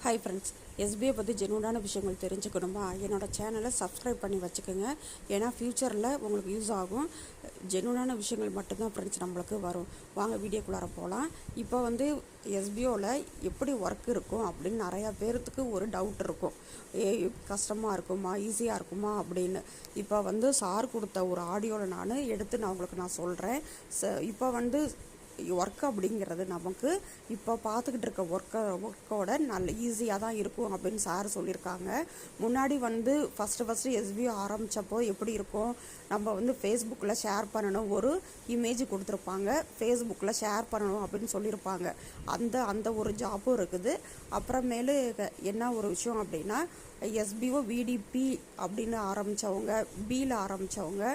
Hi friends, SBI பற்றி ஜென்யூனான விஷயங்கள் தெரிஞ்சுக்கணுமா? என்னோடய சேனலை சப்ஸ்கிரைப் பண்ணி வச்சுக்கோங்க. ஏன்னா ஃப்யூச்சரில் உங்களுக்கு யூஸ் ஆகும். ஜென்யூனான விஷயங்கள் மட்டும்தான் ஃப்ரெண்ட்ஸ் நம்மளுக்கு வரும். வாங்க வீடியோக்குள்ளார போகலாம். இப்போ எஸ்பிஓவில் எப்படி ஒர்க் இருக்கும் அப்படின்னு நிறையா பேர்த்துக்கு ஒரு டவுட் இருக்கும். கஷ்டமாக இருக்குமா, ஈஸியாக இருக்குமா அப்படின்னு. இப்போ சார் கொடுத்த ஒரு ஆடியோவில் நான் உங்களுக்கு சொல்கிறேன். இப்போ ஒர்க் அப்படிங்கிறது நமக்கு இப்போ பார்த்துக்கிட்டு இருக்க ஒர்க்கோட நல்ல ஈஸியாக தான் இருக்கும் அப்படின்னு சார் சொல்லியிருக்காங்க. முன்னாடி ஃபஸ்ட்டு எஸ்பிஓ ஆரம்பித்தப்போ எப்படி இருக்கும், நம்ம ஃபேஸ்புக்கில் ஷேர் பண்ணணும், ஒரு இமேஜ் கொடுத்துருப்பாங்க, ஃபேஸ்புக்கில் ஷேர் பண்ணணும் அப்படின்னு சொல்லியிருப்பாங்க. அந்த ஒரு ஜாப்பும் இருக்குது. அப்புறமேலு என்ன ஒரு விஷயம் அப்படின்னா, எஸ்பிஓ விடிபி அப்படின்னு ஆரம்பித்தவங்க, பியில் ஆரம்பித்தவங்க,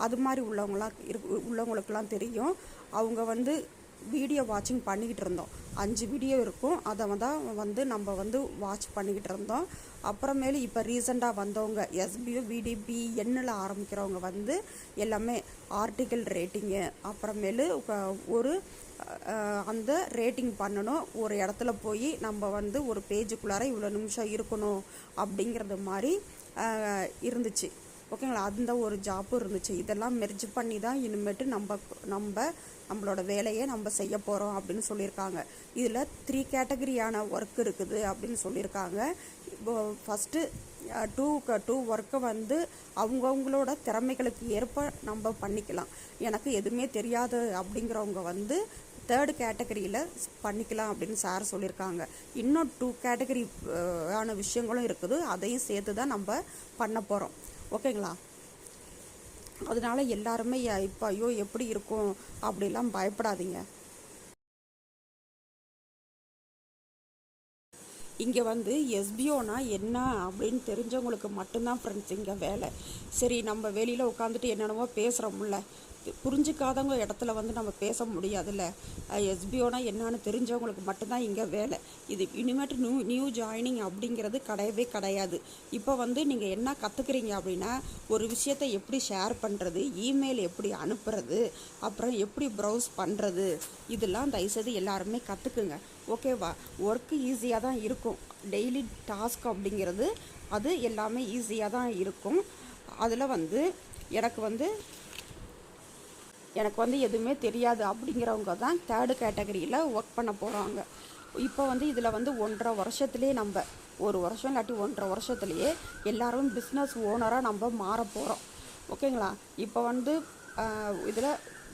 அது மாதிரி உள்ளவங்களுக்கெல்லாம் தெரியும். அவங்க வீடியோ வாட்சிங் பண்ணிக்கிட்டு இருந்தோம். 5 வீடியோ இருக்கும், அதை நம்ம வாட்ச் பண்ணிக்கிட்டு இருந்தோம். அப்புறமேலு இப்போ ரீசெண்டாக வந்தவங்க எஸ்பிஓ விடிபி எண்ணில் ஆரம்பிக்கிறவங்க எல்லாமே ஆர்டிக்கல் ரேட்டிங்கு, அப்புறமேலு ஒரு அந்த ரேட்டிங் பண்ணணும். ஒரு இடத்துல போய் நம்ம ஒரு பேஜுக்குள்ளார இவ்வளோ நிமிஷம் இருக்கணும் அப்படிங்கிறது மாதிரி இருந்துச்சு. ஓகேங்களா? அந்த ஒரு ஜாப்பும் இருந்துச்சு. இதெல்லாம் மெர்ஜ் பண்ணி தான் இனிமேட்டு நம்மளோட வேலையை நம்ம செய்ய போகிறோம் அப்படின்னு சொல்லியிருக்காங்க. இதில் 3 கேட்டகரியான ஒர்க் இருக்குது அப்படின்னு சொல்லியிருக்காங்க. ஃபஸ்ட்டு டூ ஒர்க்கை அவங்கவுங்களோட திறமைகளுக்கு ஏற்ப நம்ம பண்ணிக்கலாம். எனக்கு எதுவுமே தெரியாது அப்படிங்கிறவங்க 3rd கேட்டகரியில் பண்ணிக்கலாம் அப்படின்னு சார் சொல்லியிருக்காங்க. இன்னும் 2 கேட்டகரி ஆன விஷயங்களும் இருக்குது, அதையும் சேர்த்து தான் நம்ம பண்ண போகிறோம். ஓகேங்களா? அதனால எல்லாருமே இப்போ ஐயோ எப்படி இருக்கும் அப்படிலாம் பயப்படாதீங்க. இங்கே எஸ்பிஓனா என்ன அப்படின்னு தெரிஞ்சவங்களுக்கு மட்டும்தான் ஃப்ரெண்ட்ஸ் இங்கே வேலை. சரி, நம்ம வெளியில் உட்காந்துட்டு என்னென்னவோ பேசுகிறோம்ல, புரிஞ்சிக்காதவங்க இடத்துல நம்ம பேச முடியாதுல்ல. எஸ்பிஓனா என்னன்னு தெரிஞ்சவங்களுக்கு மட்டும்தான் இங்கே வேலை. இது இனிமேட்டு நியூ ஜாயினிங் அப்படிங்கிறது கிடையவே கிடையாது. இப்போ நீங்கள் என்ன கற்றுக்குறீங்க அப்படின்னா, ஒரு விஷயத்தை எப்படி ஷேர் பண்ணுறது, இமெயில் எப்படி அனுப்புறது, அப்புறம் எப்படி ப்ரௌஸ் பண்ணுறது, இதெல்லாம் தயவுசெய்து எல்லாருமே கற்றுக்குங்க. ஓகேவா? ஒர்க்கு ஈஸியாக தான் இருக்கும். டெய்லி டாஸ்க் அப்படிங்கிறது அது எல்லாமே ஈஸியாக தான் இருக்கும். அதில் எனக்கு எதுவுமே தெரியாது அப்படிங்கிறவங்க தான் 3rd கேட்டகரியில் ஒர்க் பண்ண போகிறாங்க. இப்போ இதில் 1.5 வருஷத்துலேயே நம்ம 1 வருஷம் இல்லாட்டி 1.5 வருஷத்துலேயே எல்லாரும் பிஸ்னஸ் ஓனராக நம்ம மாற போகிறோம். ஓகேங்களா? இப்போ இதில்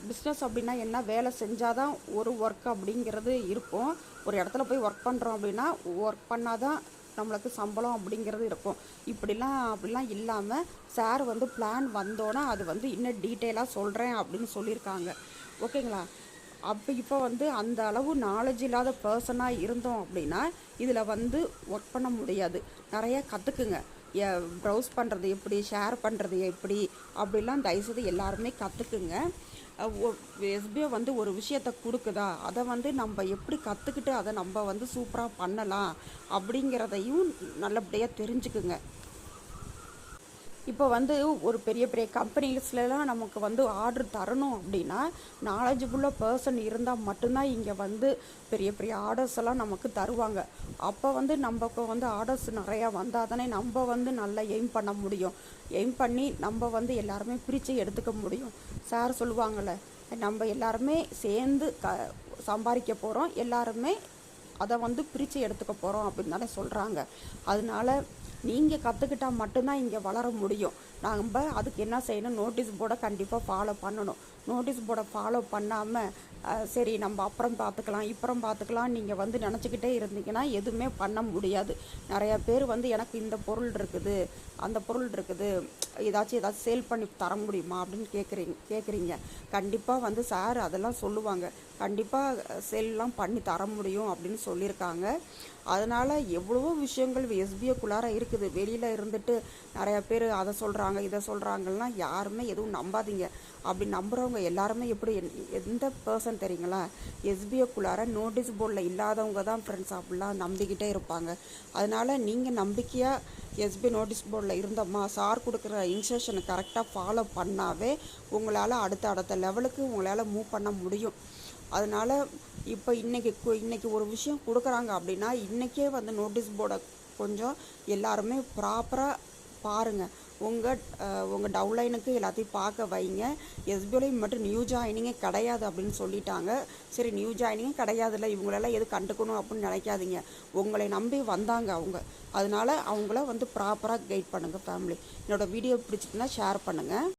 பிஸ்னஸ் அப்படின்னா என்ன, வேலை செஞ்சால் தான் ஒரு ஒர்க் அப்படிங்கிறது இருக்கும். ஒரு இடத்துல போய் ஒர்க் பண்ணுறோம் அப்படின்னா ஒர்க் பண்ணால் தான் நம்மளுக்கு சம்பளம் அப்படிங்கிறது இருக்கும். அப்படிலாம் இல்லாமல் சார் பிளான் வந்தோன்னா அது இன்னும் டீட்டெயிலாக சொல்கிறேன் அப்படின்னு சொல்லியிருக்காங்க. ஓகேங்களா? இப்போ அந்த அளவு நாலேஜ் இல்லாத பர்சனாக இருந்தோம் அப்படின்னா இதில் ஒர்க் பண்ண முடியாது. நிறையா கற்றுக்குங்க. ப்ரௌஸ் பண்ணுறது எப்படி, ஷேர் பண்ணுறது எப்படி, அப்படிலாம் தயவுசெய்து எல்லாருமே கற்றுக்குங்க. எஸ்பிஓ ஒரு விஷயத்தை கொடுக்குதா, அதை நம்ம எப்படி கற்றுக்கிட்டு அதை நம்ம சூப்பராக பண்ணலாம் அப்படிங்கிறதையும் நல்லபடியாக தெரிஞ்சுக்குங்க. இப்போ ஒரு பெரிய பெரிய கம்பெனிஸ்லாம் நமக்கு ஆர்டர் தரணும் அப்படின்னா நாலேஜபுல்லாக பர்சன் இருந்தால் மட்டும்தான் இங்கே பெரிய பெரிய ஆர்டர்ஸ் எல்லாம் நமக்கு தருவாங்க. அப்போ நமக்கு ஆர்டர்ஸ் நிறையா வந்தால் தானே நம்ம நல்லா எய்ம் பண்ண முடியும். எய்ம் பண்ணி நம்ம எல்லாருமே பிரித்து எடுத்துக்க முடியும். சார் சொல்லுவாங்கள்ல, நம்ம எல்லாருமே சேர்ந்து சம்பாதிக்க போகிறோம், எல்லாருமே அதை பிரித்து எடுத்துக்க போகிறோம் அப்படின்னு தானே சொல்கிறாங்க. அதனால நீங்கள் கற்றுக்கிட்டால் மட்டும்தான் இங்கே வளர முடியும். நம்ம அதுக்கு என்ன செய்யணும், நோட்டீஸ் போர்டை கண்டிப்பாக ஃபாலோ பண்ணணும். நோட்டீஸ் போர்டை ஃபாலோ பண்ணாமல் சரி நம்ம அப்புறம் பார்த்துக்கலாம் நீங்கள் நினச்சிக்கிட்டே இருந்தீங்கன்னா எதுவுமே பண்ண முடியாது. நிறையா பேர் எனக்கு இந்த பொருள் இருக்குது, அந்த பொருள் இருக்குது, ஏதாச்சும் சேல் பண்ணி தர முடியுமா அப்படின்னு கேட்குறீங்க. கண்டிப்பாக சார் அதெல்லாம் சொல்லுவாங்க. கண்டிப்பாக சேல்லாம் பண்ணி தர முடியும் அப்படின்னு சொல்லியிருக்காங்க. அதனால் எவ்வளவோ விஷயங்கள் எஸ்பிஓக்குள்ளார இருக்குது. வெளியில் இருந்துட்டு நிறையா பேர் அதை சொல்கிறாங்க இதை சொல்கிறாங்கலாம் யாருமே எதுவும் நம்பாதீங்க. அப்படி நம்புகிறவங்க எல்லாருமே எந்த பர்சன் தெரியுங்களா, எஸ்பிஓக்குள்ளார நோட்டீஸ் போர்டில் இல்லாதவங்க தான் ஃப்ரெண்ட்ஸ் அப்படிலாம் நம்பிக்கிட்டே இருப்பாங்க. அதனால் நீங்கள் நம்பிக்கையாக எஸ்பிஐ நோட்டீஸ் போர்டில் இருந்தோம்மா, சார் கொடுக்குற இன்ஸ்ட்ரக்ஷனை கரெக்டாக ஃபாலோ பண்ணாவே உங்களால் அடுத்த லெவலுக்கு உங்களால் மூவ் பண்ண முடியும். அதனால் இப்போ இன்றைக்கி ஒரு விஷயம் கொடுக்குறாங்க அப்படின்னா இன்றைக்கே வந்து நோட்டீஸ் போர்டை கொஞ்சம் எல்லாருமே ப்ராப்பராக பாருங்கள். உங்கள் டவுன்லைனுக்கு எல்லாத்தையும் பார்க்க வைங்க. எஸ்பிஐலையும் மட்டும் நியூ ஜாயினிங்கே கிடையாது அப்படின்னு சொல்லிட்டாங்க. சரி, நியூ ஜாயினிங்கே கிடையாதுல்ல, இவங்களெல்லாம் எது கண்டுக்கணும் அப்படின்னு நினைக்காதீங்க. உங்களை நம்பி வந்தாங்க அவங்க. அதனால் அவங்கள வந்து ப்ராப்பராக கைட் பண்ணுங்கள் ஃபேமிலி. என்னோடய வீடியோ பிடிச்சிட்டுனா ஷேர் பண்ணுங்கள்.